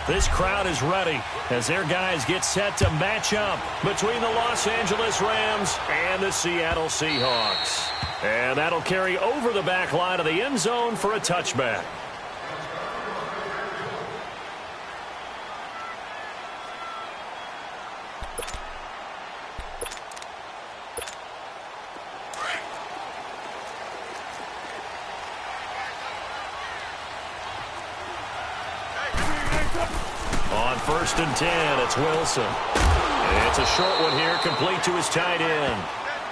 This crowd is ready as their guys get set to match up between the Los Angeles Rams and the Seattle Seahawks. And that'll carry over the back line of the end zone for a touchback. On 1st and 10, it's Wilson. It's a short one here, complete to his tight end.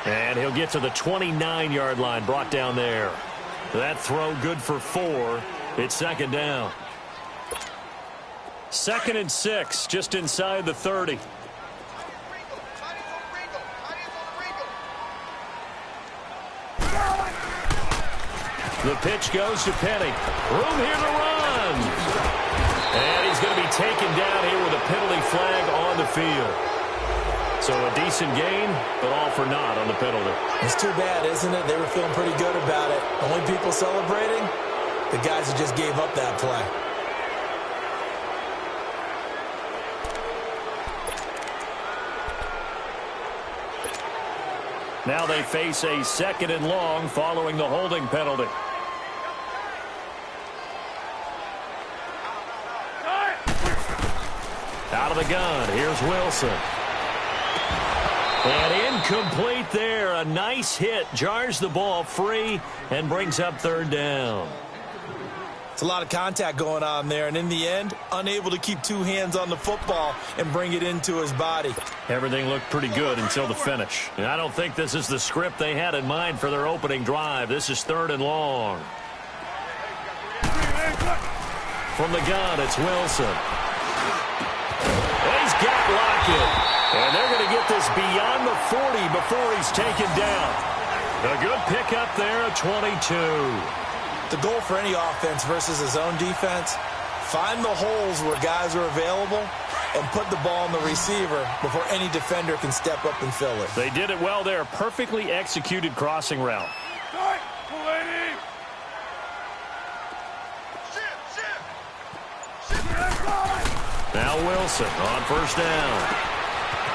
And he'll get to the 29-yard line, brought down there. That throw good for 4. It's 2nd down. 2nd and 6, just inside the 30. The pitch goes to Penny. Room here to run. And he's going to be taken down here with a penalty flag on the field. So a decent gain, but all for naught on the penalty. It's too bad, isn't it? They were feeling pretty good about it. Only people celebrating? The guys who just gave up that play. Now they face a 2nd and long following the holding penalty. Out of the gun, here's Wilson. And incomplete there. A nice hit. Jars the ball free and brings up 3rd down. It's a lot of contact going on there, and in the end, unable to keep 2 hands on the football and bring it into his body. Everything looked pretty good until the finish. And I don't think this is the script they had in mind for their opening drive. This is 3rd and long. From the gun, it's Wilson. He's got Lockett. And they're going to get this beyond the 40 before he's taken down. A good pickup there at 22. The goal for any offense versus a zone defense, find the holes where guys are available and put the ball on the receiver before any defender can step up and fill it. They did it well there. Perfectly executed crossing route. Now Wilson on 1st down.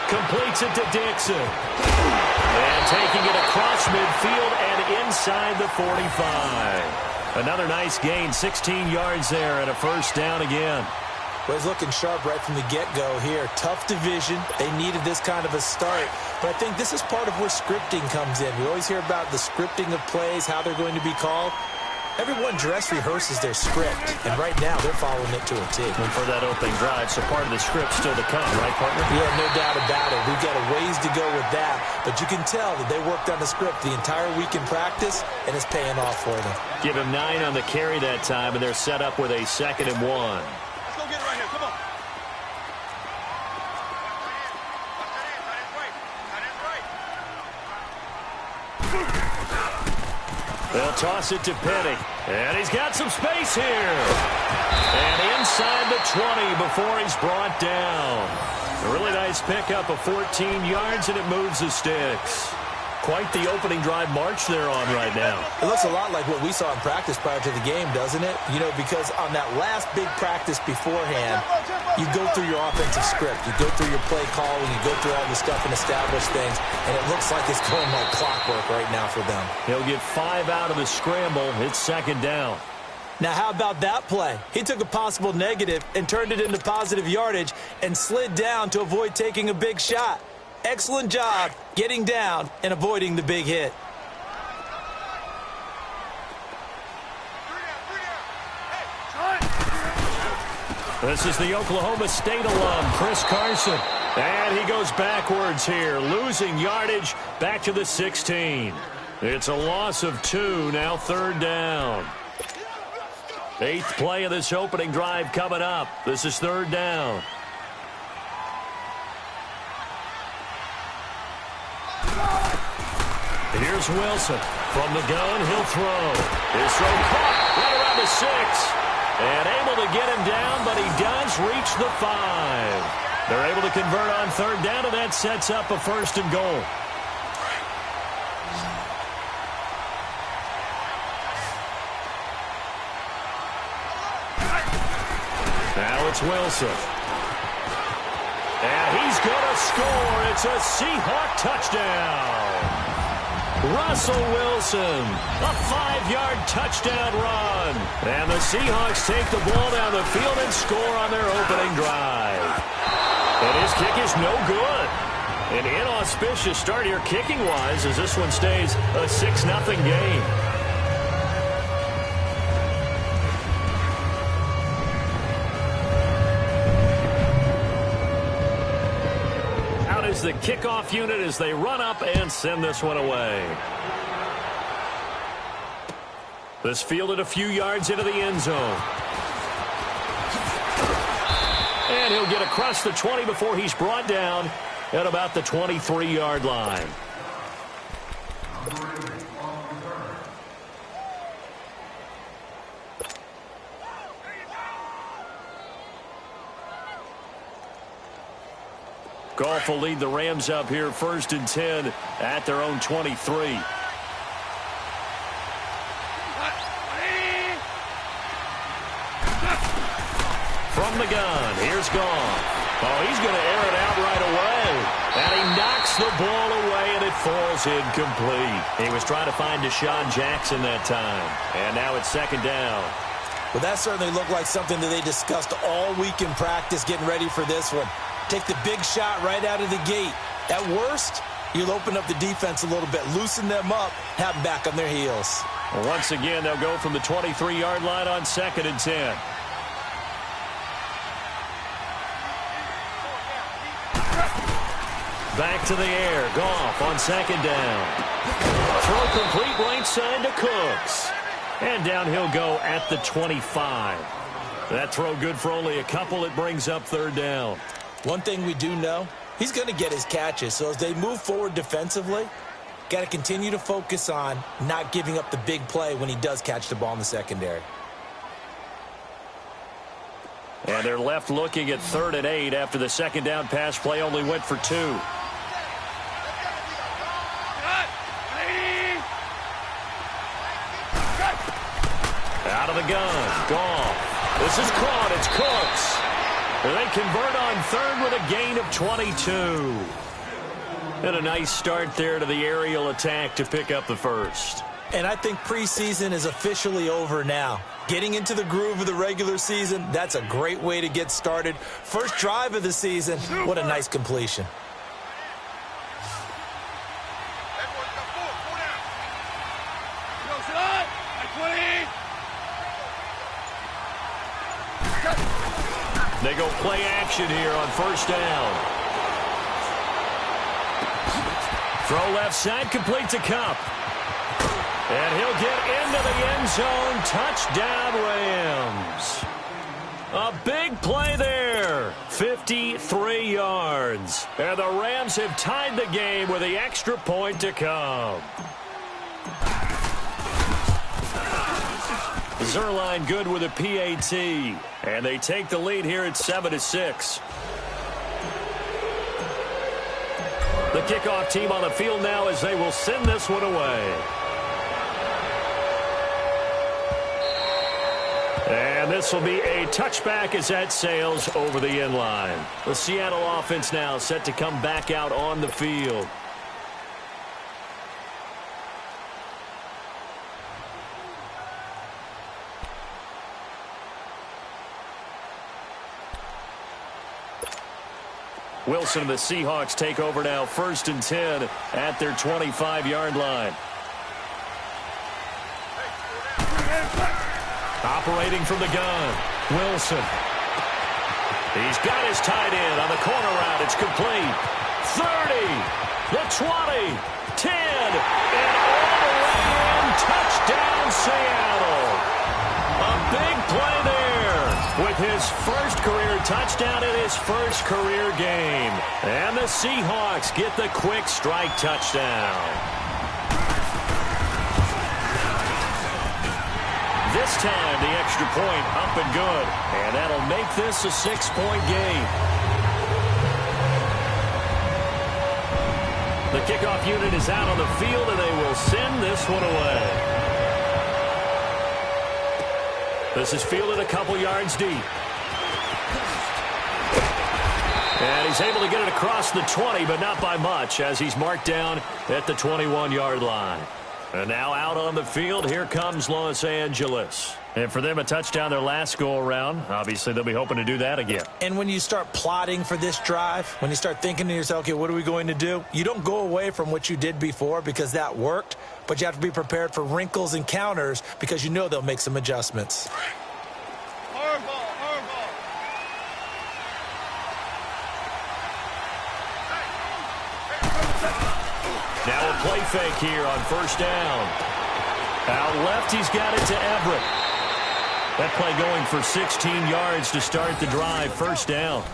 Completes it to Dixon. And taking it across midfield and inside the 45. Another nice gain, 16 yards there and a 1st down again. Well, he's looking sharp right from the get-go here. Tough division. They needed this kind of a start. But I think this is part of where scripting comes in. We always hear about the scripting of plays, how they're going to be called. Everyone dress rehearses their script, and right now they're following it to a T. And for that opening drive, so part of the script still to come, right, partner? Yeah, no doubt about it. We've got a ways to go with that, but you can tell that they worked on the script the entire week in practice, and it's paying off for them. Give him 9 on the carry that time, and they're set up with a 2nd and 1. Let's go get it right here. Come on. They'll toss it to Penny. And he's got some space here. And inside the 20 before he's brought down. A really nice pickup of 14 yards, and it moves the sticks. Quite the opening drive march they're on right now. It looks a lot like what we saw in practice prior to the game, doesn't it? You know, because on that last big practice beforehand, you go through your offensive script. You go through your play calling. You go through all the stuff and establish things. And it looks like it's going like clockwork right now for them. He'll get 5 out of the scramble. It's 2nd down. Now, how about that play? He took a possible negative and turned it into positive yardage and slid down to avoid taking a big shot. Excellent job getting down and avoiding the big hit. This is the Oklahoma State alum, Chris Carson. And he goes backwards here, losing yardage back to the 16. It's a loss of 2, now 3rd down. 8th play of this opening drive coming up. This is 3rd down. Here's Wilson. From the gun, he'll throw. His throw caught right around the 6. And able to get him down, but he does reach the 5. They're able to convert on 3rd down, and that sets up a 1st and goal. Now It's Wilson. And he's going to score. It's a Seahawk touchdown. Russell Wilson, a 5-yard touchdown run. And the Seahawks take the ball down the field and score on their opening drive. And his kick is no good. An inauspicious start here kicking-wise as this one stays a 6-0 game. The kickoff unit as they run up and send this one away. This fielded a few yards into the end zone. And he'll get across the 20 before he's brought down at about the 23-yard line. Goff will lead the Rams up here 1st and 10 at their own 23. From the gun, here's Goff. Oh, he's going to air it out right away. And he knocks the ball away, and it falls incomplete. He was trying to find Deshaun Jackson that time. And now it's 2nd down. Well, that certainly looked like something that they discussed all week in practice getting ready for this one. Take the big shot right out of the gate. At worst, you'll open up the defense a little bit, loosen them up, have them back on their heels. Well, once again, they'll go from the 23-yard line on 2nd and 10. Back to the air. Goff on 2nd down. Throw complete right side to Cooks. And down he'll go at the 25. That throw good for only a couple. It brings up 3rd down. One thing we do know, he's going to get his catches. So as they move forward defensively, got to continue to focus on not giving up the big play when he does catch the ball in the secondary. And they're left looking at 3rd and 8 after the 2nd down pass play only went for 2. Out of the gun. Goff. This is caught. It's Cooks. They convert on 3rd with a gain of 22. And a nice start there to the aerial attack to pick up the 1st. And I think preseason is officially over now. Getting into the groove of the regular season, that's a great way to get started. First drive of the season, what a nice completion. They go play action here on 1st down. Throw left side, complete to Kupp. And he'll get into the end zone. Touchdown, Rams. A big play there. 53 yards. And the Rams have tied the game with the extra point to come. Zerline good with a PAT. And they take the lead here at 7-6. The kickoff team on the field now as they will send this one away. And this will be a touchback as that sails over the end line. The Seattle offense now set to come back out on the field. Wilson and the Seahawks take over now 1st and 10 at their 25-yard line. Operating from the gun, Wilson. He's got his tight end on the corner route. It's complete. 30, the 20, 10, and all the way in. Touchdown, Seattle. A big play there with his first career touchdown in his first career game. And the Seahawks get the quick strike touchdown. This time, the extra point up and good. And that'll make this a 6-point game. The kickoff unit is out on the field, and they will send this one away. This is fielded a couple yards deep. And he's able to get it across the 20, but not by much, as he's marked down at the 21-yard line. And now out on the field, here comes Los Angeles. And for them, a touchdown their last go-around. Obviously, they'll be hoping to do that again. And when you start plotting for this drive, when you start thinking to yourself, okay, what are we going to do? You don't go away from what you did before because that worked, but you have to be prepared for wrinkles and counters because you know they'll make some adjustments. Now a play fake here on first down. Out left, he's got it to Everett. That play going for 16 yards to start the drive. First down.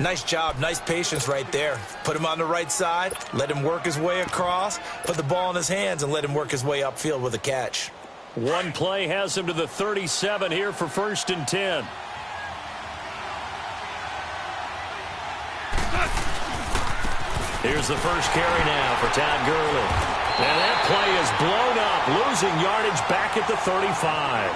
Nice job. Nice patience right there. Put him on the right side. Let him work his way across. Put the ball in his hands and let him work his way upfield with a catch. One play has him to the 37 here for first and 10. Here's the first carry now for Todd Gurley. And that play is blown up, losing yardage back at the 35.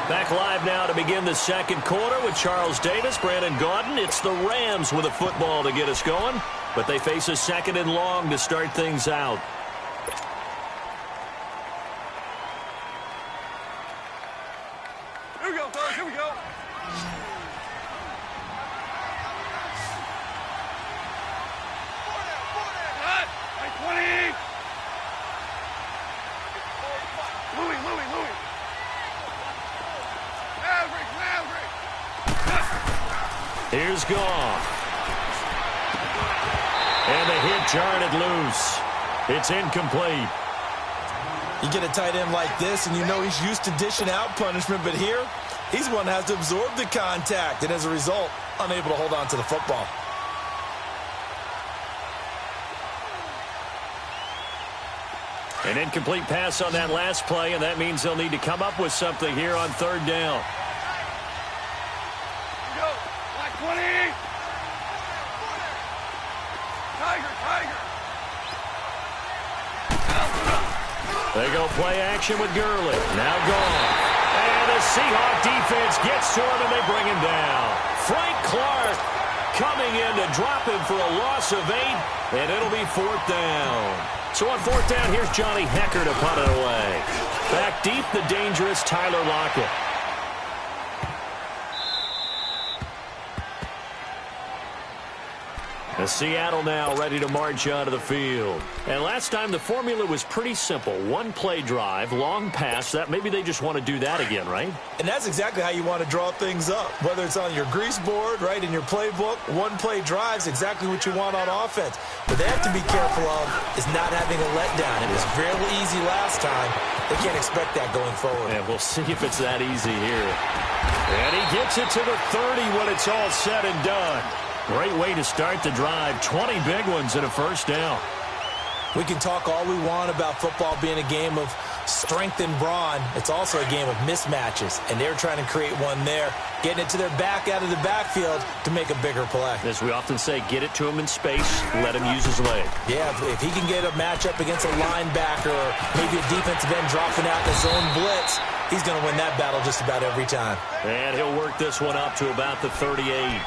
Back live now to begin the second quarter with Charles Davis, Brandon Gaudin. It's the Rams with a football to get us going, but they face a second and long to start things out. Here we go, fellas. Here we go. Here's Goff. And the hit jarred it loose. It's incomplete. You get a tight end like this, and you know he's used to dishing out punishment, but here, he's the one that has to absorb the contact, and as a result, unable to hold on to the football. An incomplete pass on that last play, and that means they'll need to come up with something here on third down. They go play action with Gurley. Now gone. And the Seahawk defense gets to him, and they bring him down. Frank Clark coming in to drop him for a loss of 8, and it'll be fourth down. So on fourth down, here's Johnny Hecker to punt it away. Back deep, the dangerous Tyler Lockett. Seattle now ready to march onto the field. And last time the formula was pretty simple. One play drive, long pass. That maybe they just want to do that again, right? And that's exactly how you want to draw things up. Whether it's on your grease board, right, in your playbook, one play drive is exactly what you want on offense. What they have to be careful of is not having a letdown. It was fairly easy last time. They can't expect that going forward. And we'll see if it's that easy here. And he gets it to the 30 when it's all said and done. Great way to start the drive. 20 big ones and a first down. We can talk all we want about football being a game of strength and brawn. It's also a game of mismatches, and they're trying to create one there, getting it to their back out of the backfield to make a bigger play. As we often say, get it to him in space, let him use his leg. Yeah, if he can get a matchup against a linebacker or maybe a defensive end dropping out in the zone blitz, he's going to win that battle just about every time. And he'll work this one up to about the 38.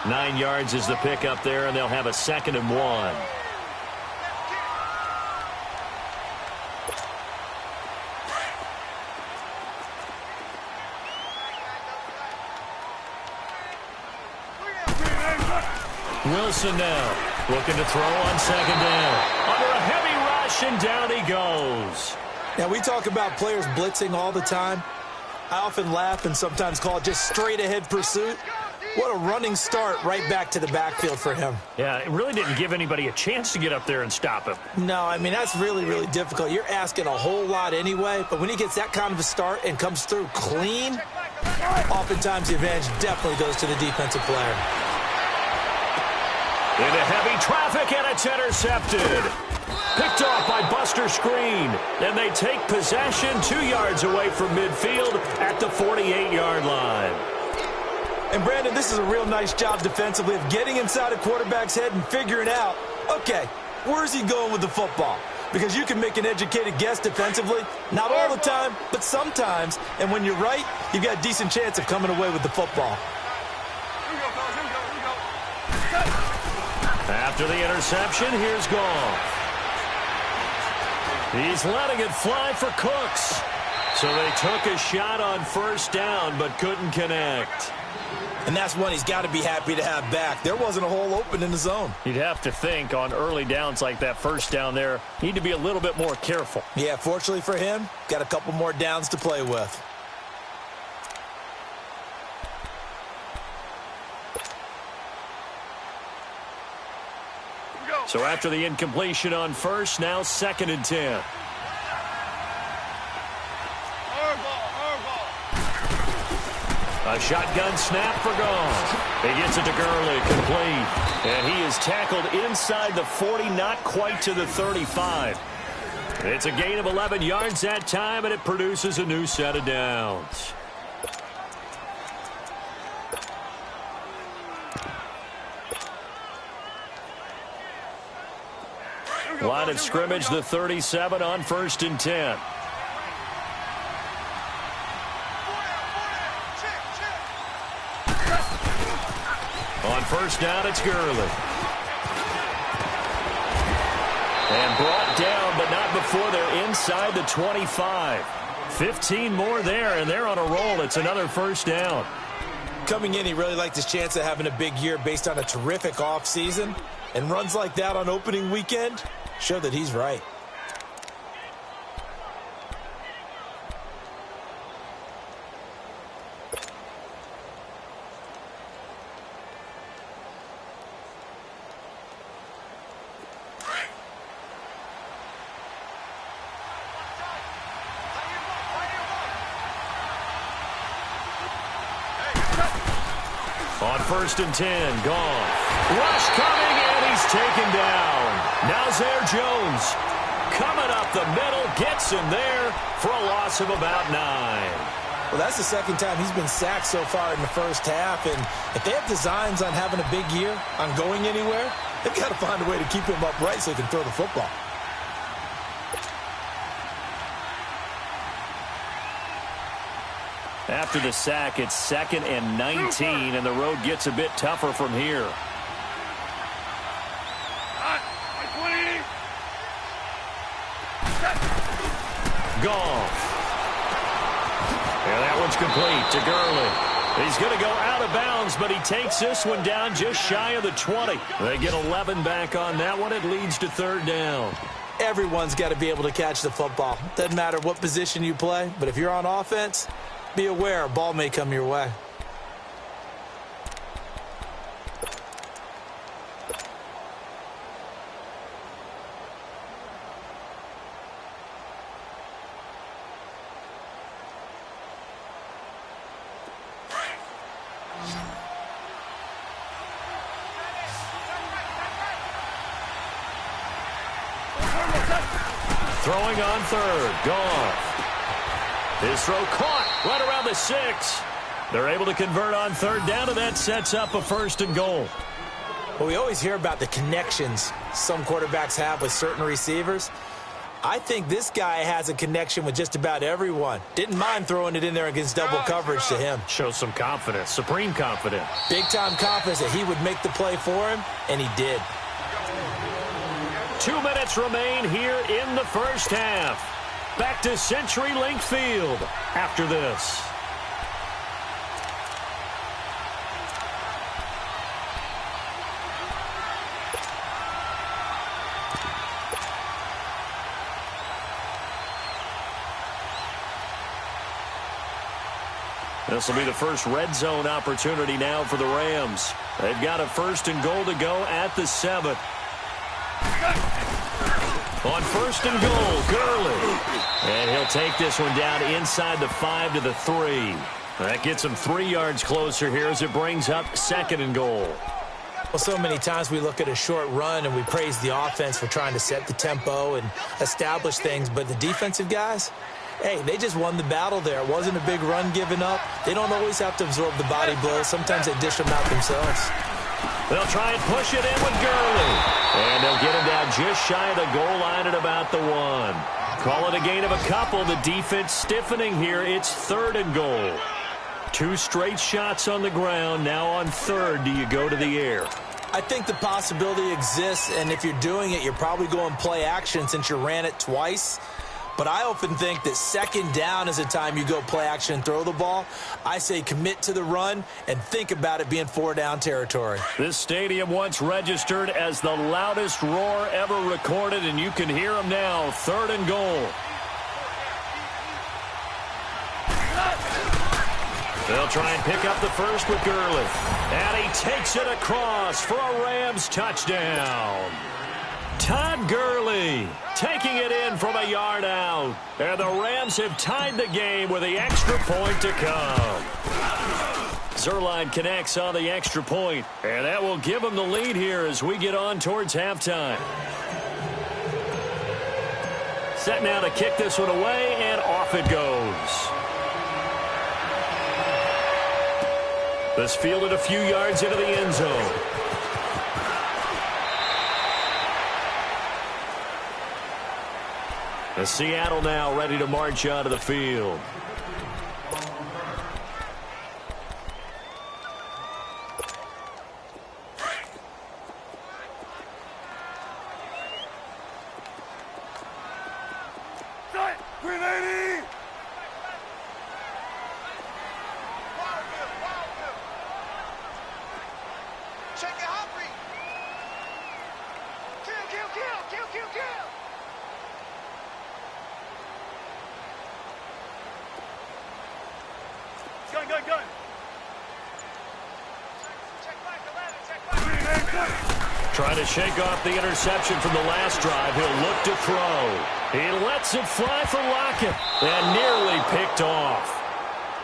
9 yards is the pickup there, and they'll have a 2nd and 1. Wilson now looking to throw on 2nd down. Under a heavy rush, and down he goes. Now, we talk about players blitzing all the time. I often laugh and sometimes call it just straight-ahead pursuit. What a running start right back to the backfield for him. Yeah, it really didn't give anybody a chance to get up there and stop him. No, I mean, that's really, really difficult. You're asking a whole lot anyway, but when he gets that kind of a start and comes through clean, oftentimes the advantage definitely goes to the defensive player. Into heavy traffic, and it's intercepted. Picked off by Buster Screen. And they take possession 2 yards away from midfield at the 48-yard line. And, Brandon, this is a real nice job defensively of getting inside a quarterback's head and figuring out, okay, where's he going with the football? Because you can make an educated guess defensively, not all the time, but sometimes. And when you're right, you've got a decent chance of coming away with the football. Here we go, fellas. Here we go. Here we go. After the interception, here's Goff. He's letting it fly for Cooks. So they took a shot on first down but couldn't connect. And that's one he's got to be happy to have back. There wasn't a hole open in the zone. You'd have to think on early downs like that first down there, need to be a little bit more careful. Yeah, fortunately for him, got a couple more downs to play with. So after the incompletion on first, now 2nd and 10. A shotgun snap for Goff. He gets it to Gurley, complete. And he is tackled inside the 40, not quite to the 35. It's a gain of 11 yards that time, and it produces a new set of downs. Line of scrimmage, the 37 on 1st and 10. On first down, it's Gurley. And brought down, but not before they're inside the 25. 15 more there, and they're on a roll. It's another first down. Coming in, he really liked his chance of having a big year based on a terrific offseason. And runs like that on opening weekend show that he's right. On 1st and 10, Goff. Rush coming, and he's taken down. Now Zare Jones coming up the middle, gets him there for a loss of about 9. Well, that's the second time he's been sacked so far in the first half, and if they have designs on having a big year, on going anywhere, they've got to find a way to keep him upright so he can throw the football. After the sack, it's 2nd and 19, and the road gets a bit tougher from here. Goff. And that one's complete to Gurley. He's going to go out of bounds, but he takes this one down just shy of the 20. They get 11 back on that one. It leads to 3rd down. Everyone's got to be able to catch the football. Doesn't matter what position you play, but if you're on offense, be aware a ball may come your way. Throwing on 3rd, Goff. His throw caught right around the 6. They're able to convert on 3rd down, and that sets up a 1st and goal. Well, we always hear about the connections some quarterbacks have with certain receivers. I think this guy has a connection with just about everyone. Didn't mind throwing it in there against double coverage to him. Shows some confidence, supreme confidence. Big-time confidence that he would make the play for him, and he did. 2 minutes remain here in the first half. Back to CenturyLink Field after this. This will be the first red zone opportunity now for the Rams. They've got a 1st and goal to go at the 7. On 1st and goal, Gurley. And he'll take this one down inside the 5 to the 3. That gets him 3 yards closer here as it brings up 2nd and goal. Well, so many times we look at a short run and we praise the offense for trying to set the tempo and establish things, but the defensive guys, hey, they just won the battle there. It wasn't a big run given up. They don't always have to absorb the body blows. Sometimes they dish them out themselves. They'll try and push it in with Gurley. And they'll get him down just shy of the goal line at about the 1. Call it a gain of a couple. The defense stiffening here. It's 3rd and goal. 2 straight shots on the ground. Now on 3rd, do you go to the air? I think the possibility exists, and if you're doing it, you're probably going play action since you ran it twice. But I often think that second down is a time you go play action and throw the ball. I say commit to the run and think about it being 4-down territory. This stadium once registered as the loudest roar ever recorded, and you can hear them now. 3rd and goal. They'll try and pick up the first with Gurley. And he takes it across for a Rams touchdown. Todd Gurley taking it in from a yard out. And the Rams have tied the game with the extra point to come. Zerline connects on the extra point, and that will give them the lead here as we get on towards halftime. Set now to kick this one away, and off it goes. This fielded a few yards into the end zone. The Seattle now ready to march onto the field. Trying to shake off the interception from the last drive. He'll look to throw. He lets it fly for Lockett and nearly picked off.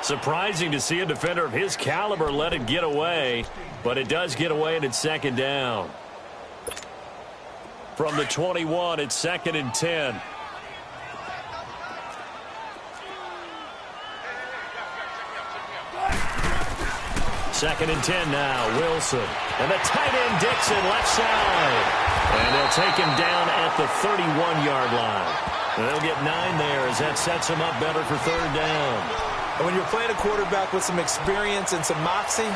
Surprising to see a defender of his caliber let it get away, but it does get away and it's 2nd down. From the 21, it's 2nd and 10. Second and 10 now, Wilson. And the tight end Dixon left side. And they'll take him down at the 31-yard line. And they'll get 9 there as that sets him up better for 3rd down. And when you're playing a quarterback with some experience and some moxie,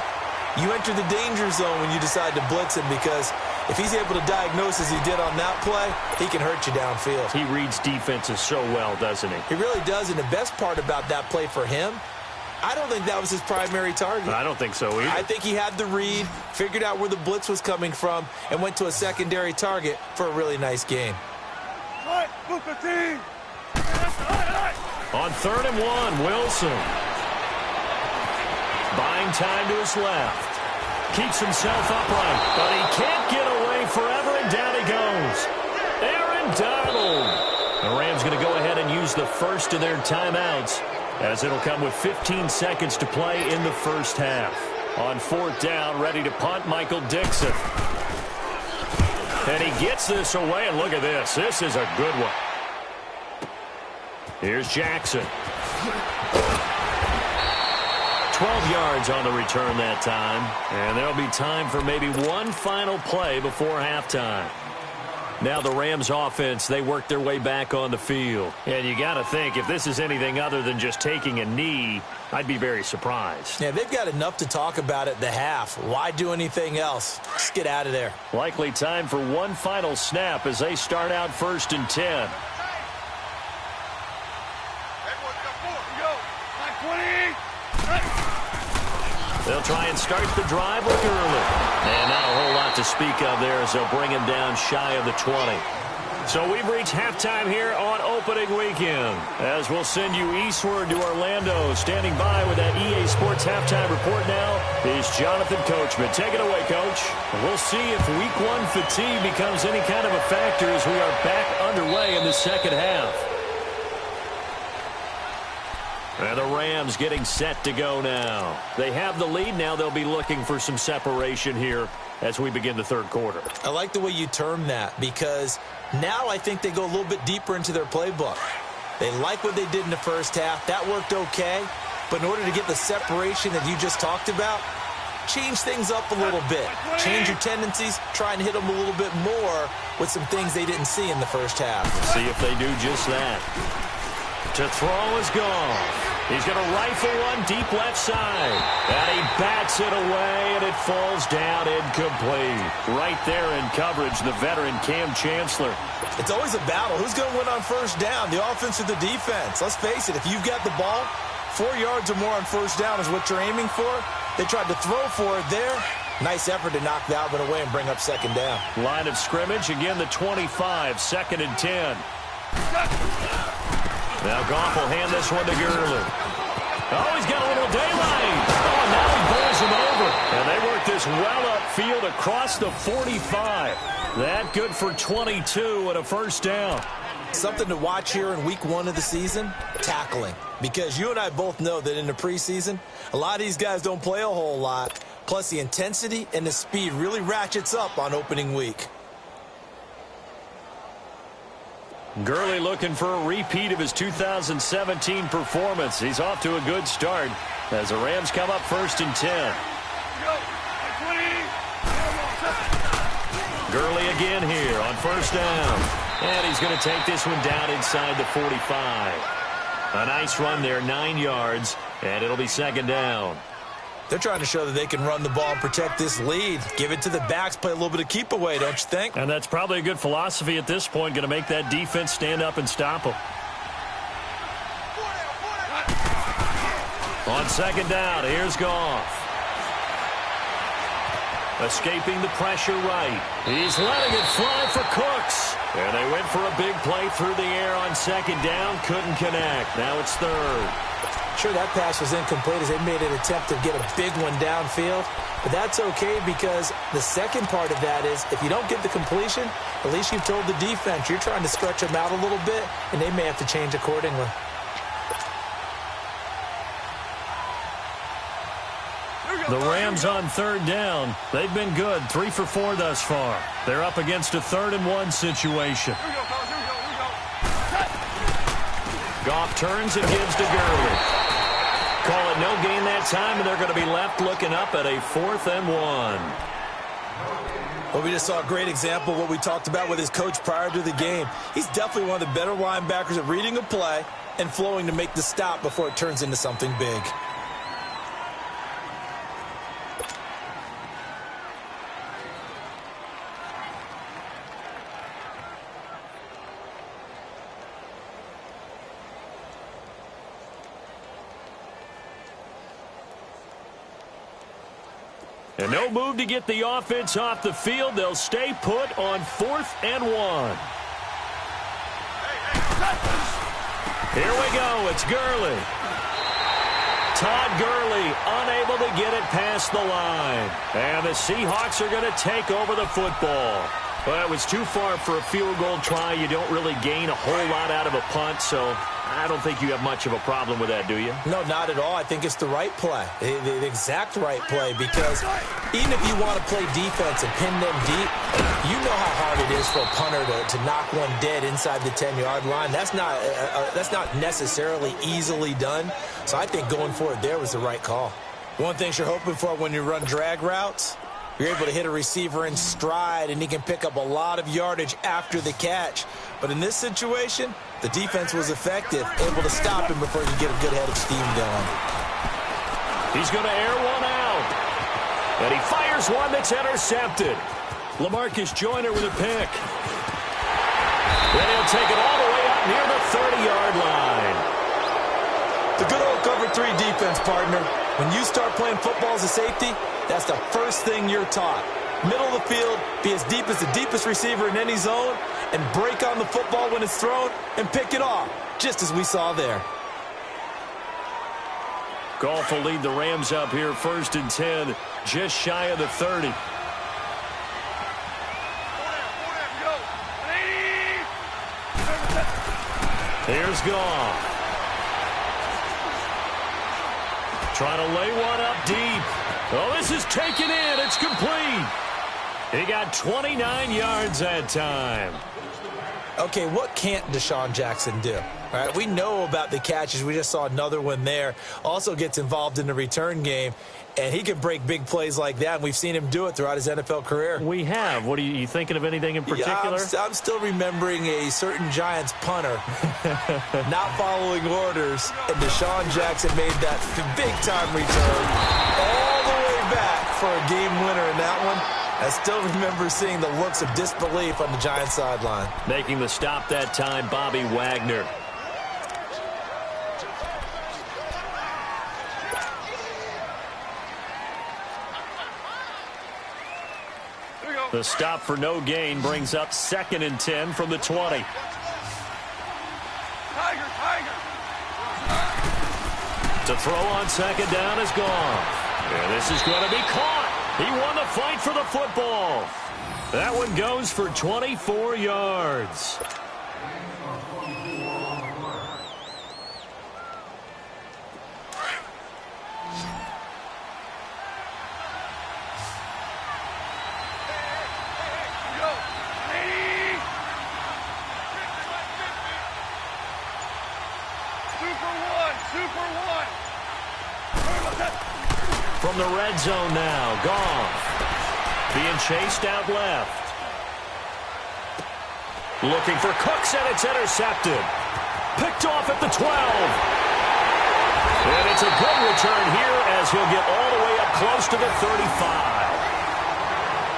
you enter the danger zone when you decide to blitz him, because if he's able to diagnose as he did on that play, he can hurt you downfield. He reads defenses so well, doesn't he? He really does, and the best part about that play for him, I don't think that was his primary target. I don't think so either. I think he had the read, figured out where the blitz was coming from, and went to a secondary target for a really nice game. On 3rd and 1, Wilson. Buying time to his left. Keeps himself upright, but he can't get away forever, and down he goes. Aaron Donald. The Rams going to go ahead and use the first of their timeouts, as it'll come with 15 seconds to play in the first half. On 4th down, ready to punt, Michael Dixon. And he gets this away, and look at this. This is a good one. Here's Jackson. 12 yards on the return that time. And there'll be time for maybe one final play before halftime. Now the Rams offense, they work their way back on the field. And you got to think, if this is anything other than just taking a knee, I'd be very surprised. Yeah, they've got enough to talk about at the half. Why do anything else? Just get out of there. Likely time for one final snap as they start out 1st and 10. They'll try and start the drive with Gurley. And not a whole lot to speak of there as they'll bring him down shy of the 20. So we've reached halftime here on opening weekend, as we'll send you eastward to Orlando. Standing by with that EA Sports halftime report now is Jonathan Coachman. Take it away, Coach. We'll see if Week 1 fatigue becomes any kind of a factor as we are back underway in the second half. And the Rams getting set to go now. They have the lead. Now they'll be looking for some separation here as we begin the third quarter. I like the way you term that, because now I think they go a little bit deeper into their playbook. They like what they did in the first half. That worked okay. But in order to get the separation that you just talked about, change things up a little bit. Change your tendencies. Try and hit them a little bit more with some things they didn't see in the first half. See if they do just that. To throw is gone. He's going to rifle one deep left side. And he bats it away, and it falls down incomplete. Right there in coverage, the veteran Cam Chancellor. It's always a battle. Who's going to win on first down, the offense or the defense? Let's face it, if you've got the ball, 4 yards or more on first down is what you're aiming for. They tried to throw for it there. Nice effort to knock that one away and bring up second down. Line of scrimmage, again the 25, 2nd and 10. Now Goff will hand this one to Gurley. Oh, he's got a little daylight. Oh, and now he bowls him over. And they work this well upfield across the 45. That good for 22 and a first down. Something to watch here in week 1 of the season, tackling. Because you and I both know that in the preseason, a lot of these guys don't play a whole lot. Plus, the intensity and the speed really ratchets up on opening week. Gurley looking for a repeat of his 2017 performance. He's off to a good start as the Rams come up 1st and 10. Gurley again here on first down. And he's going to take this one down inside the 45. A nice run there, 9 yards, and it'll be 2nd down. They're trying to show that they can run the ball and protect this lead. Give it to the backs, play a little bit of keep away, don't you think? And that's probably a good philosophy at this point, going to make that defense stand up and stop them. On 2nd down, here's Goff. Escaping the pressure right. He's letting it fly for Cooks. And they went for a big play through the air on 2nd down. Couldn't connect. Now it's 3rd. Sure, that pass was incomplete as they made an attempt to get a big one downfield. But that's okay because the second part of that is if you don't get the completion, at least you've told the defense you're trying to stretch them out a little bit, and they may have to change accordingly. The Rams on 3rd down. They've been good, 3 for 4 thus far. They're up against a 3rd and 1 situation. Goff turns and gives to Gurley. Call it no gain that time, and they're going to be left looking up at a 4th and 1. Well, we just saw a great example of what we talked about with his coach prior to the game. He's definitely one of the better linebackers at reading a play and flowing to make the stop before it turns into something big. And no move to get the offense off the field. They'll stay put on 4th and 1. Here we go. It's Gurley. Todd Gurley unable to get it past the line. And the Seahawks are going to take over the football. Well, it was too far for a field goal try. You don't really gain a whole lot out of a punt, so I don't think you have much of a problem with that, do you? No, not at all. I think it's the right play, the exact right play, because even if you want to play defense and pin them deep, you know how hard it is for a punter to knock one dead inside the 10-yard line. That's not necessarily easily done, so I think going for it there was the right call. One thing you're hoping for when you run drag routes, you're able to hit a receiver in stride, and he can pick up a lot of yardage after the catch. But in this situation, the defense was effective, able to stop him before he could get a good head of steam going. He's going to air one out. And he fires one that's intercepted. LaMarcus Joyner with a pick. Then he'll take it all the way up near the 30-yard line. The good old cover 3 defense, partner. When you start playing football as a safety, that's the first thing you're taught. Middle of the field, be as deep as the deepest receiver in any zone, and break on the football when it's thrown and pick it off, just as we saw there. Goff will lead the Rams up here 1st and 10, just shy of the 30. Here's Goff. Trying to lay one up deep. Oh, this is taken in. It's complete. He got 29 yards that time. Okay, what can't Deshaun Jackson do? All right, we know about the catches. We just saw another one there. Also gets involved in the return game, and he can break big plays like that, and we've seen him do it throughout his NFL career. We have. What are you thinking of anything in particular? Yeah, I'm still remembering a certain Giants punter not following orders, and Deshaun Jackson made that big-time return all the way back for a game winner in that one. I still remember seeing the looks of disbelief on the Giants sideline. Making the stop that time, Bobby Wagner. The stop for no gain brings up 2nd and 10 from the 20. Tiger. To throw on 2nd down is gone. And this is going to be caught. He won the fight for the football. That one goes for 24 yards. From the red zone now, Goff. Being chased out left. Looking for Cooks, and it's intercepted. Picked off at the 12. And it's a good return here as he'll get all the way up close to the 35.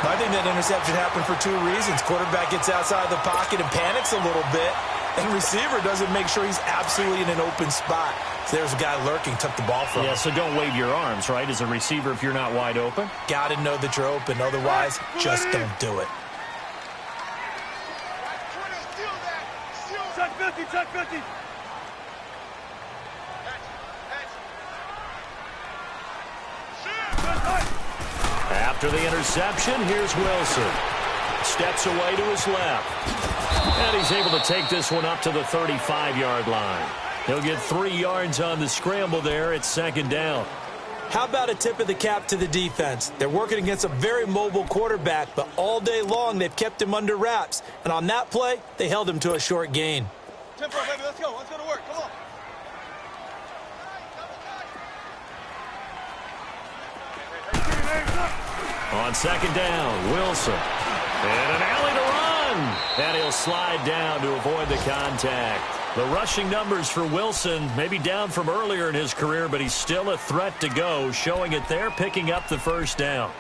I think that interception happened for 2 reasons. Quarterback gets outside the pocket and panics a little bit, and receiver doesn't make sure he's absolutely in an open spot. So there's a guy lurking, took the ball from him. Yeah, so don't wave your arms, right, as a receiver if you're not wide open. Got to know that you're open. Otherwise, just don't do it. Check 50. After the interception, here's Wilson. Steps away to his left. And he's able to take this one up to the 35-yard line. He'll get 3 yards on the scramble there at 2nd down. How about a tip of the cap to the defense? They're working against a very mobile quarterback, but all day long they've kept him under wraps. And on that play, they held him to a short gain. Tempo, baby, let's go. Let's go to work. Come on. On 2nd down, Wilson. And an alley to run. And he'll slide down to avoid the contact. The rushing numbers for Wilson may be down from earlier in his career, but he's still a threat to go, showing it there, picking up the 1st down.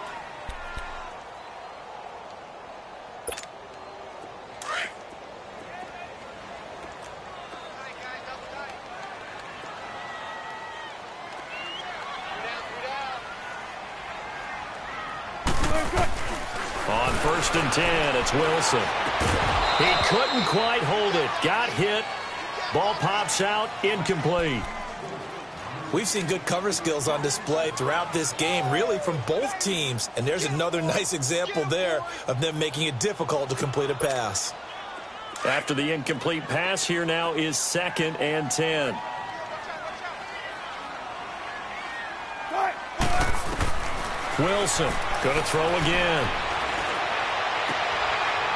On 1st and 10, it's Wilson. He couldn't quite hold it. Got hit. Ball pops out, incomplete. We've seen good cover skills on display throughout this game, really from both teams. And there's another nice example there of them making it difficult to complete a pass. After the incomplete pass, here now is 2nd and 10. Wilson going to throw again.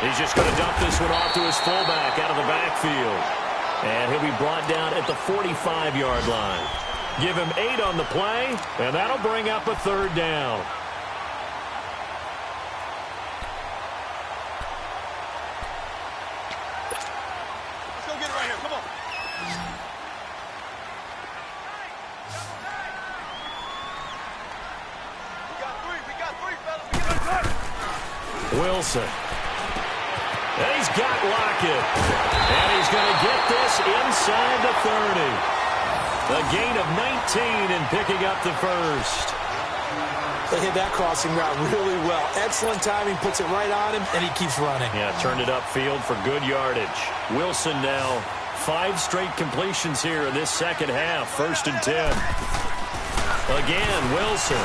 He's just going to dump this one off to his fullback out of the backfield. And he'll be brought down at the 45-yard line. Give him 8 on the play, and that'll bring up a 3rd down. Let's go get it right here. Come on. We got three, fellas. Wilson. And he's got Lockett. And he's going to get this inside the 30. A gain of 19 and picking up the 1st. They hit that crossing route really well. Excellent timing, puts it right on him, and he keeps running. Yeah, turned it upfield for good yardage. Wilson now 5 straight completions here in this 2nd half. 1st and 10. Again, Wilson.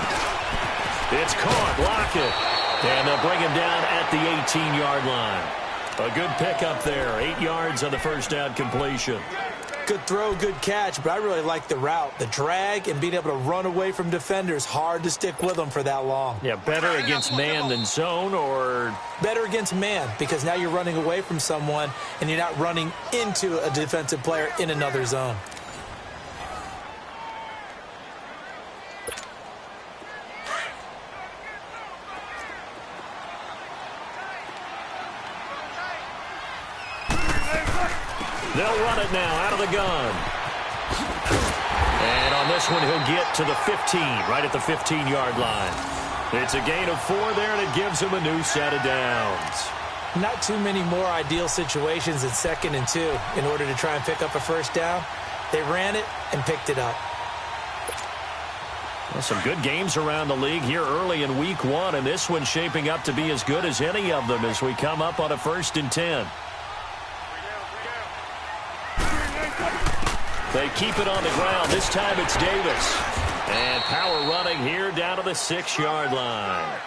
It's caught. Lockett. And they'll bring him down at the 18-yard line. A good pickup there. 8 yards on the 1st down completion. Good throw, good catch, but I really like the route. The drag and being able to run away from defenders, hard to stick with them for that long. Yeah, better against man than zone, or? Better against man, because now you're running away from someone and you're not running into a defensive player in another zone. They'll run it now out of the gun. And on this one, he'll get to the 15, right at the 15-yard line. It's a gain of 4 there, and it gives him a new set of downs. Not too many more ideal situations in 2nd and 2 in order to try and pick up a first down. They ran it and picked it up. Well, some good games around the league here early in week 1, and this one's shaping up to be as good as any of them as we come up on a 1st and 10. They keep it on the ground. This time it's Davis. And power running here down to the 6-yard line.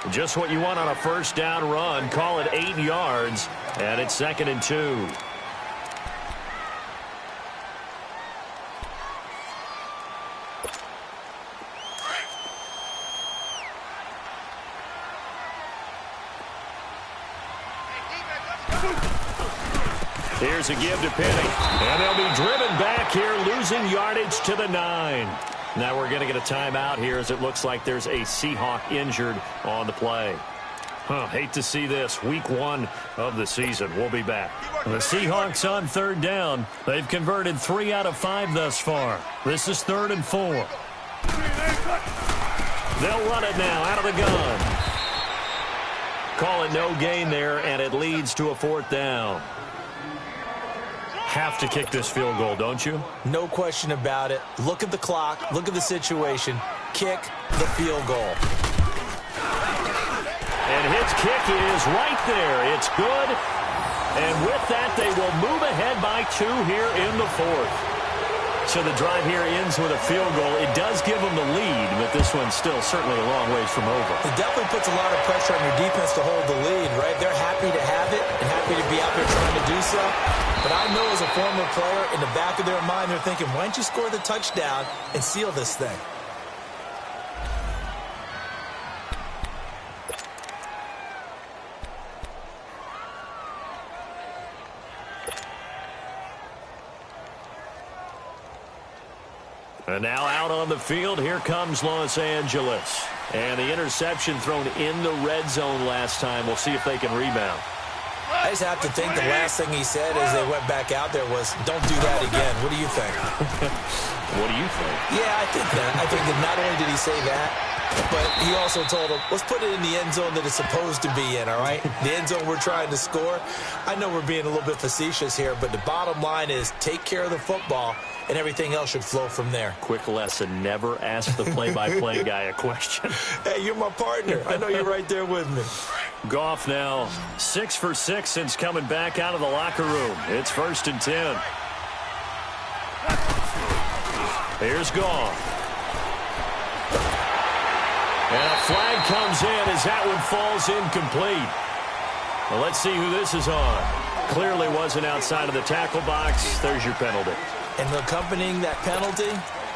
Just what you want on a first down run. Call it 8 yards. And it's 2nd and 2. Here's a give to Penny. And they'll be driven back here, losing yardage to the 9. Now we're going to get a timeout here as it looks like there's a Seahawk injured on the play. Hate to see this. Week 1 of the season. We'll be back. The Seahawks on 3rd down. They've converted 3 out of 5 thus far. This is 3rd and 4. They'll run it now out of the gun. Call it no gain there, and it leads to a 4th down. Have to kick this field goal, don't you? No question about it. Look at the clock. Look at the situation. Kick the field goal. And his kick is right there. It's good. And with that, they will move ahead by 2 here in the 4th. So the drive here ends with a field goal. It does give them the lead, but this one's still certainly a long ways from over. It definitely puts a lot of pressure on your defense to hold the lead, right? They're happy to have it and happy to be out there trying to do so. But I know as a former player, in the back of their mind, they're thinking, why don't you score the touchdown and seal this thing? And now out on the field, here comes Los Angeles. And the interception thrown in the red zone last time. We'll see if they can rebound. I just have to think the last thing he said as they went back out there was, don't do that again. What do you think? What do you think? Yeah, I think that. I think that not only did he say that, but he also told him, let's put it in the end zone that it's supposed to be in, all right? The end zone we're trying to score. I know we're being a little bit facetious here, but the bottom line is take care of the football, and everything else should flow from there. Quick lesson, never ask the play-by-play guy a question. Hey, you're my partner. I know you're right there with me. Goff now 6 for 6 since coming back out of the locker room. It's 1st and 10. Here's Goff. And a flag comes in as that one falls incomplete. Well, let's see who this is on. Clearly wasn't outside of the tackle box. There's your penalty. And accompanying that penalty,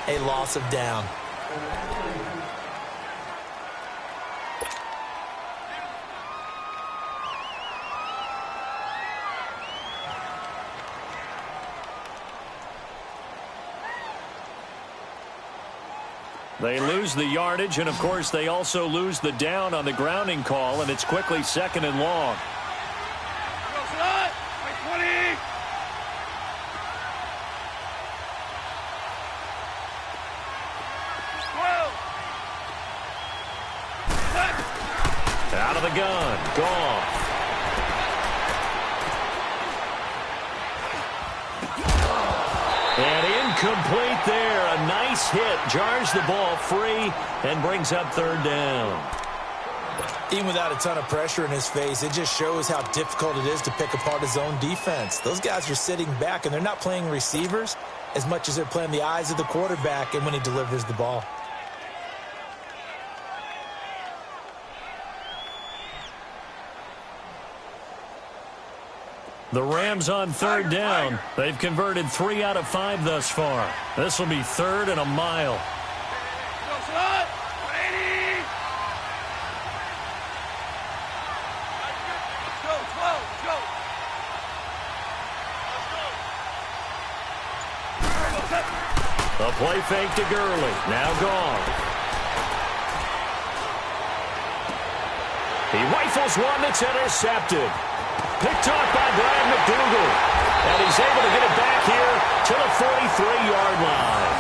a loss of down. They lose the yardage, and, of course, they also lose the down on the grounding call, and it's quickly 2nd and long. Out of the gun, Goff. And incomplete there. A nice hit. Jars the ball free and brings up 3rd down. Even without a ton of pressure in his face, it just shows how difficult it is to pick apart his own defense. Those guys are sitting back, and they're not playing receivers as much as they're playing the eyes of the quarterback and when he delivers the ball. The Rams on third down. They've converted 3 out of 5 thus far. This will be 3rd and a mile. Go, son! 180! Let's go, 12, let's go! Let's go! A play fake to Gurley. Now gone. He rifles one that's intercepted. Picked off by Brad McDougal. And he's able to get it back here to the 43-yard line.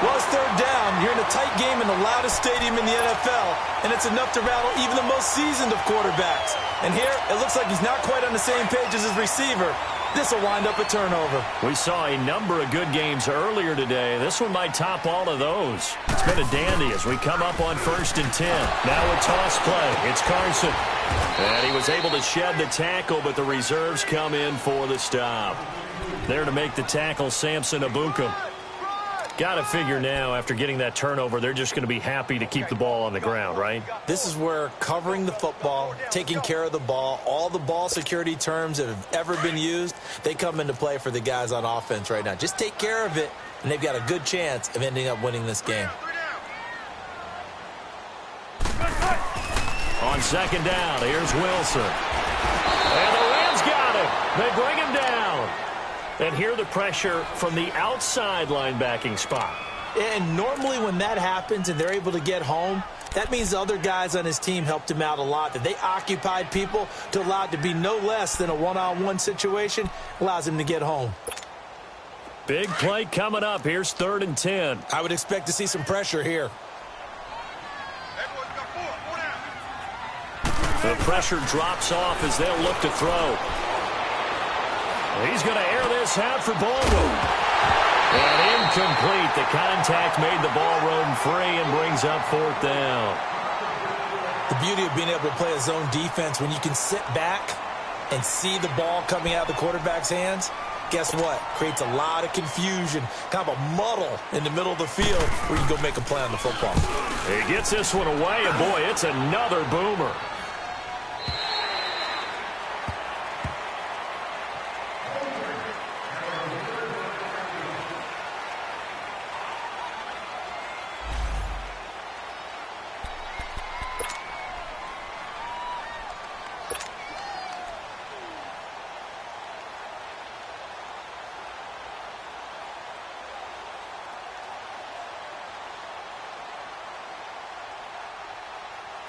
Well, it's third down. You're in a tight game in the loudest stadium in the NFL, and it's enough to rattle even the most seasoned of quarterbacks. And here, it looks like he's not quite on the same page as his receiver. This will wind up a turnover. We saw a number of good games earlier today. This one might top all of those. It's been a dandy as we come up on 1st and 10. Now a toss play. It's Carson. And he was able to shed the tackle, but the reserves come in for the stop. There to make the tackle, Samson Abukum. Got to figure now, after getting that turnover, they're just going to be happy to keep the ball on the ground, right? This is where covering the football, taking care of the ball, all the ball security terms that have ever been used, they come into play for the guys on offense right now. Just take care of it, and they've got a good chance of ending up winning this game. On 2nd down, here's Wilson. And the Rams got him. They bring him down. And here the pressure from the outside linebacking spot. And normally when that happens and they're able to get home, that means the other guys on his team helped him out a lot, that they occupied people to allow it to be no less than a one-on-one situation, allows him to get home. Big play coming up. Here's 3rd and 10. I would expect to see some pressure here. The pressure drops off as they'll look to throw. He's going to air this out for Baldwin. And incomplete. The contact made the ball roam free and brings up 4th down. The beauty of being able to play a zone defense when you can sit back and see the ball coming out of the quarterback's hands, guess what? Creates a lot of confusion, kind of a muddle in the middle of the field where you can go make a play on the football. He gets this one away, and boy, it's another boomer.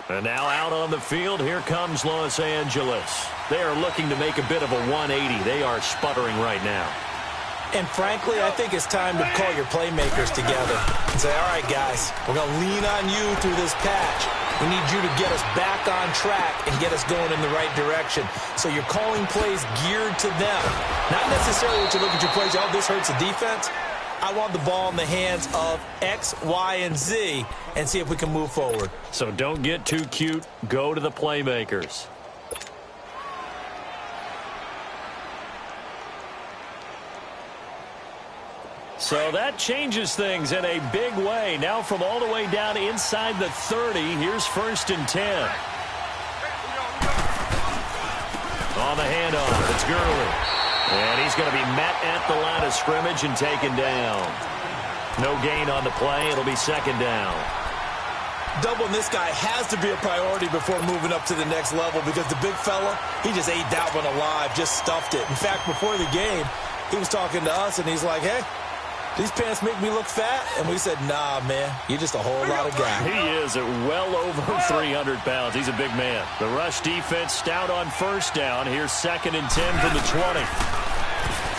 And now out on the field, here comes Los Angeles. They are looking to make a bit of a 180. They are sputtering right now. And frankly, I think it's time to call your playmakers together and say, all right, guys, we're going to lean on you through this patch. We need you to get us back on track and get us going in the right direction. So you're calling plays geared to them. Not necessarily what you look at your plays, oh, this hurts the defense. I want the ball in the hands of X, Y, and Z and see if we can move forward. So don't get too cute. Go to the playmakers. So that changes things in a big way. Now from all the way down inside the 30, here's 1st and 10. On the handoff, it's Gurley. And he's going to be met at the line of scrimmage and taken down. No gain on the play. It'll be 2nd down. Doubling this guy has to be a priority before moving up to the next level because the big fella, he just ate that one alive, just stuffed it. In fact, before the game, he was talking to us, and he's like, hey, these pants make me look fat? And we said, nah, man, you're just a whole lot of guy. He is at well over 300 pounds. He's a big man. The rush defense stout on 1st down. Here's 2nd and 10 from the 20.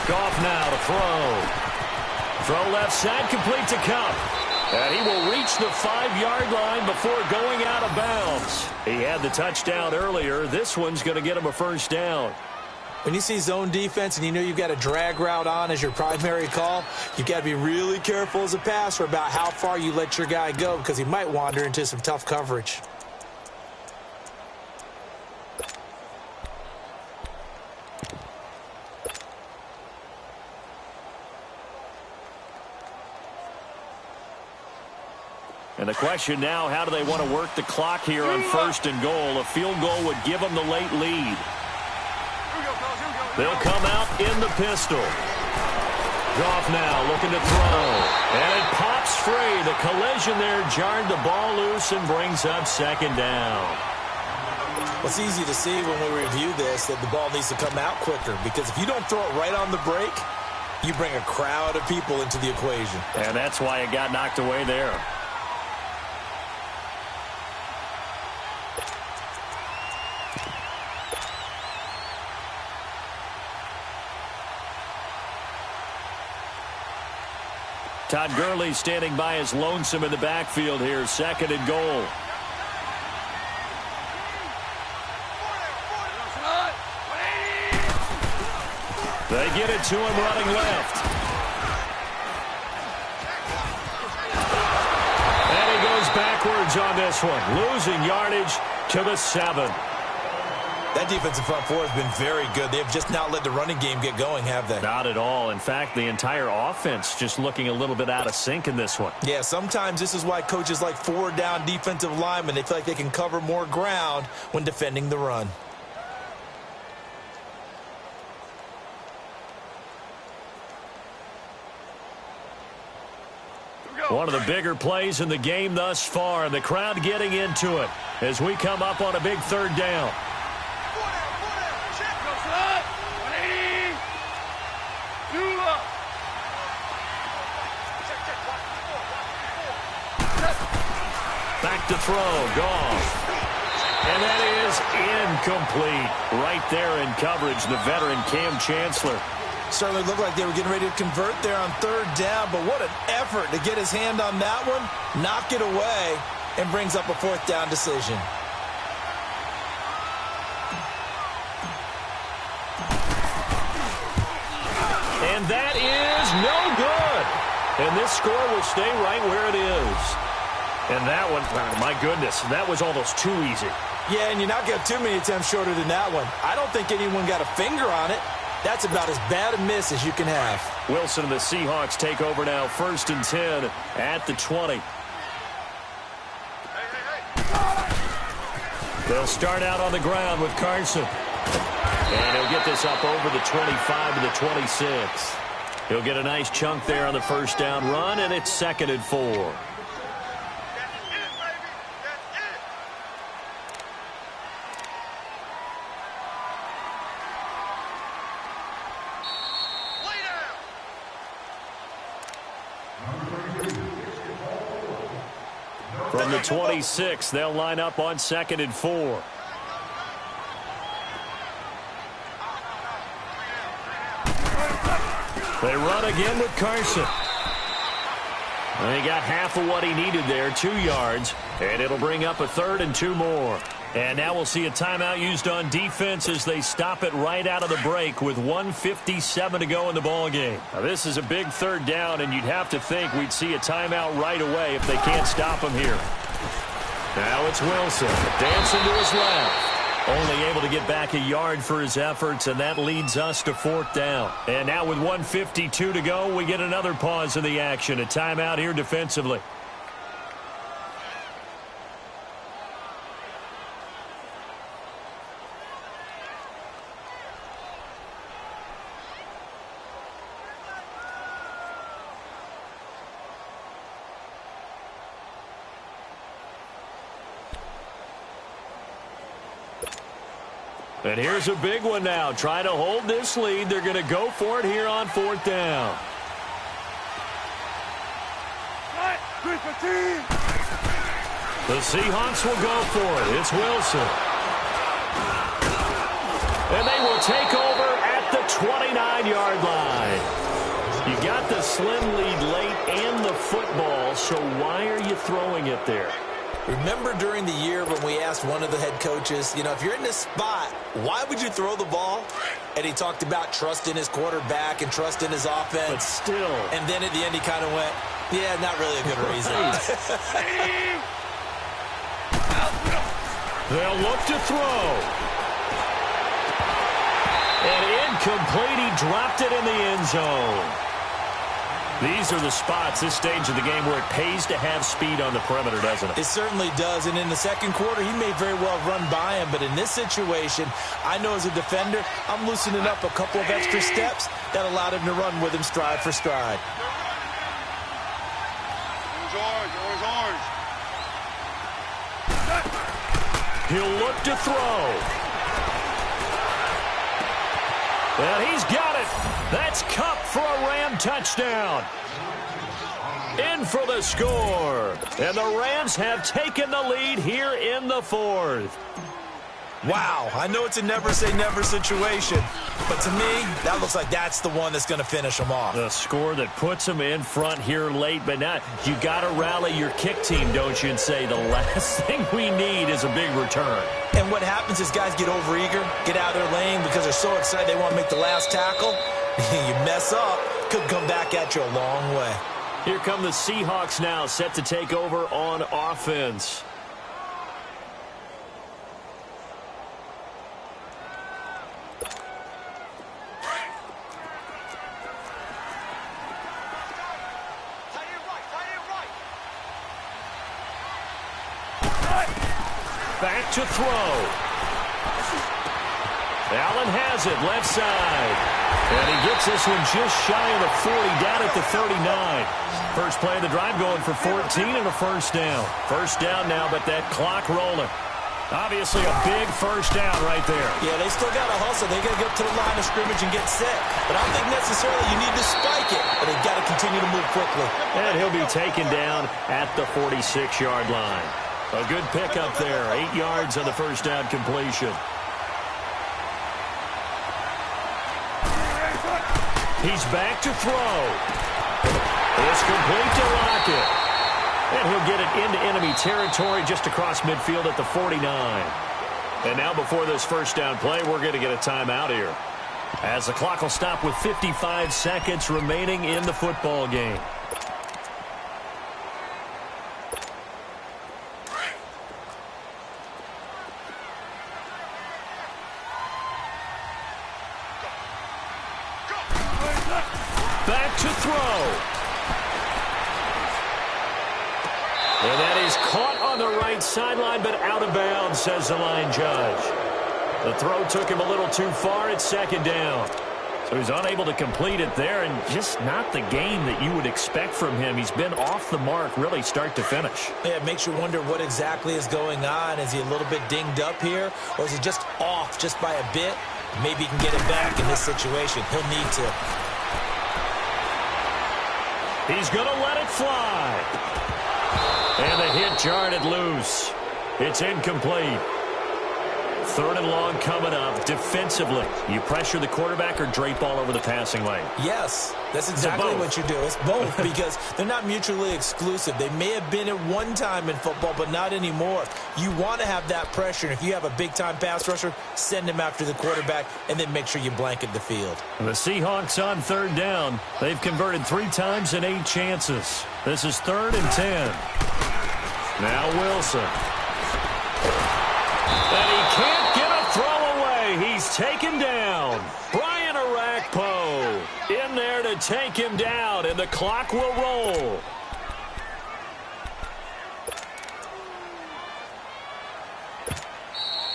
Goff now to throw. Throw left side, complete to Kupp. And he will reach the 5-yard line before going out of bounds. He had the touchdown earlier. This one's going to get him a 1st down. When you see zone defense and you know you've got a drag route on as your primary call, you've got to be really careful as a passer about how far you let your guy go because he might wander into some tough coverage. And the question now, how do they want to work the clock here on 1st and goal? A field goal would give them the late lead. Here we go, fellas. Here we They'll come out in the pistol. Goff now looking to throw. And it pops free. The collision there jarred the ball loose and brings up second down. Well, it's easy to see when we review this that the ball needs to come out quicker, because if you don't throw it right on the break, you bring a crowd of people into the equation. And that's why it got knocked away there. Todd Gurley standing by as lonesome in the backfield here. Second and goal. They get it to him running left. And he goes backwards on this one, losing yardage to the 7. That defensive front four has been very good. They have just not let the running game get going, have they? Not at all. In fact, the entire offense just looking a little bit out of sync in this one. Yeah, sometimes this is why coaches like forward-down defensive linemen, they feel like they can cover more ground when defending the run. One of the bigger plays in the game thus far, and the crowd getting into it as we come up on a big third down. Back to throw, Goff. And that is incomplete. Right there in coverage, the veteran Cam Chancellor. Certainly looked like they were getting ready to convert there on third down, but what an effort to get his hand on that one, knock it away, and brings up a fourth down decision. And that is no good. And this score will stay right where it is. And that one, my goodness, that was almost too easy. Yeah, and you're not going to have too many attempts shorter than that one. I don't think anyone got a finger on it. That's about as bad a miss as you can have. Wilson and the Seahawks take over now, 1st and 10 at the 20. They'll start out on the ground with Carson. And he'll get this up over the 25 to the 26. He'll get a nice chunk there on the first down run, and it's 2nd and 4. From the 26, they'll line up on 2nd and 4. They run again with Carson. And he got half of what he needed there, 2 yards. And it'll bring up a 3rd and 2 more. And now we'll see a timeout used on defense as they stop it right out of the break with 1:57 to go in the ballgame. Now, this is a big third down, and you'd have to think we'd see a timeout right away if they can't stop him here. Now it's Wilson, dancing to his left. Only able to get back a yard for his efforts, and that leads us to 4th down. And now with 1:52 to go, we get another pause in the action. A timeout here defensively. And here's a big one now. Trying to hold this lead. They're going to go for it here on 4th down. The Seahawks will go for it. It's Wilson. And they will take over at the 29-yard line. You got the slim lead late and the football, so why are you throwing it there? Remember during the year when we asked one of the head coaches, if you're in this spot, why would you throw the ball? And he talked about trust in his quarterback and trust in his offense. But still. And then at the end he kind of went, yeah, not really a good reason. They'll look to throw. And incomplete. He dropped it in the end zone. These are the spots, this stage of the game, where it pays to have speed on the perimeter, doesn't it? It certainly does, and in the second quarter, he may very well run by him, but in this situation, I know as a defender, I'm loosening up a couple of extra steps that allowed him to run with him stride for stride. Orange. He'll look to throw. And he's got it. That's Cup for a Ram touchdown. In for the score. And the Rams have taken the lead here in the fourth. Wow, I know it's a never-say-never situation, but to me, that looks like that's the one that's going to finish them off. The score that puts them in front here late, but now you got to rally your kick team, don't you, and say the last thing we need is a big return. And what happens is guys get overeager, get out of their lane because they're so excited they want to make the last tackle. You mess up, could come back at you a long way. Here come the Seahawks now, set to take over on offense. Back to throw. Allen has it, left side. And he gets this one just shy of the 40, down at the 39. First play of the drive going for 14 and a first down. First down now, but that clock rolling. Obviously a big first down right there. Yeah, they still got to hustle. They got to get to the line of scrimmage and get set. But I don't think necessarily you need to spike it, but they've got to continue to move quickly. And he'll be taken down at the 46-yard line. A good pickup there, 8 yards on the first down completion. He's back to throw. It's complete to Lockett. And he'll get it into enemy territory just across midfield at the 49. And now before this first down play, we're going to get a timeout here, as the clock will stop with 55 seconds remaining in the football game. Back to throw. And that is caught on the right sideline, but out of bounds, says the line judge. The throw took him a little too far. It's second down. So he's unable to complete it there, and just not the game that you would expect from him. He's been off the mark, really, start to finish. Yeah, it makes you wonder what exactly is going on. Is he a little bit dinged up here, or is he just off just by a bit? Maybe he can get it back in this situation. He'll need to. He's going to let it fly. And the hit jarred it loose. It's incomplete. Third and long coming up. Defensively, you pressure the quarterback or drape all over the passing lane? Yes, that's exactly what you do. It's both because they're not mutually exclusive. They may have been at one time in football, but not anymore. You want to have that pressure. And if you have a big-time pass rusher, send him after the quarterback and then make sure you blanket the field. The Seahawks on third down. They've converted 3 times in 8 chances. This is 3rd and 10. Now Wilson. And he can't get a throw away. He's taken down. Brian Arakpo in there to take him down, and the clock will roll.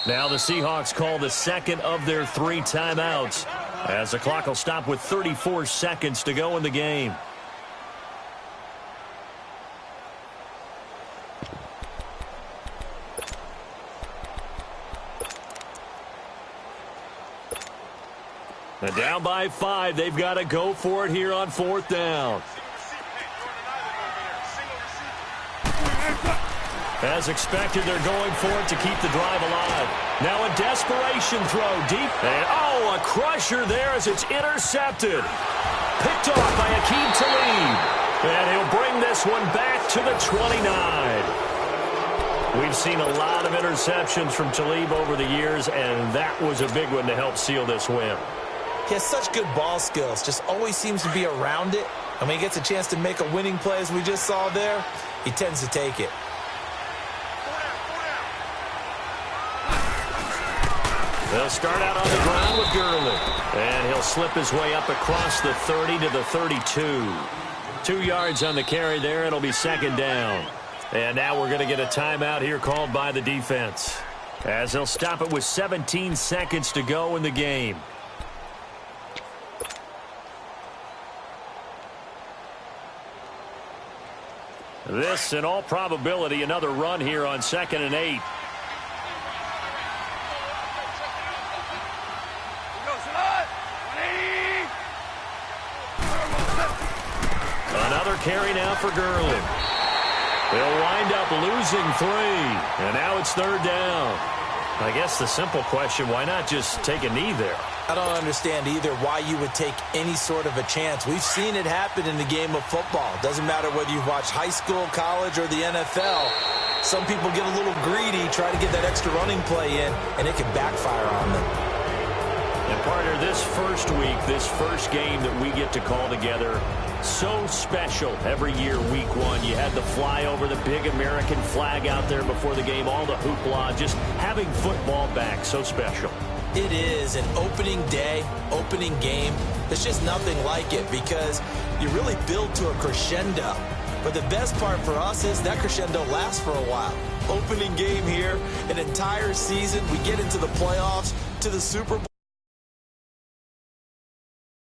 Now the Seahawks call the second of their 3 timeouts, as the clock will stop with 34 seconds to go in the game. And down by 5, they've got to go for it here on 4th down. As expected, they're going for it to keep the drive alive. Now a desperation throw deep. And, oh, a crusher there as it's intercepted. Picked off by Aqib Talib. And he'll bring this one back to the 29. We've seen a lot of interceptions from Talib over the years, and that was a big one to help seal this win. He has such good ball skills, just always seems to be around it. And when he gets a chance to make a winning play, as we just saw there, he tends to take it. They'll start out on the ground with Gurley. And he'll slip his way up across the 30 to the 32. 2 yards on the carry there. It'll be second down. And now we're going to get a timeout here called by the defense, as they'll stop it with 17 seconds to go in the game. This, in all probability, another run here on 2nd and 8. Another carry now for Gurley. They'll wind up losing 3, and now it's 3rd down. I guess the simple question, why not just take a knee there? I don't understand either why you would take any sort of a chance. We've seen it happen in the game of football. Doesn't matter whether you watch high school, college, or the NFL. Some people get a little greedy, try to get that extra running play in, and it can backfire on them. And partner, this first week, this first game that we get to call together, so special every year, week 1. You had the flyover, the big American flag out there before the game, all the hoopla, just having football back, so special. It is an opening day, opening game. There's just nothing like it because you really build to a crescendo. But the best part for us is that crescendo lasts for a while. Opening game here, an entire season, we get into the playoffs, to the Super Bowl.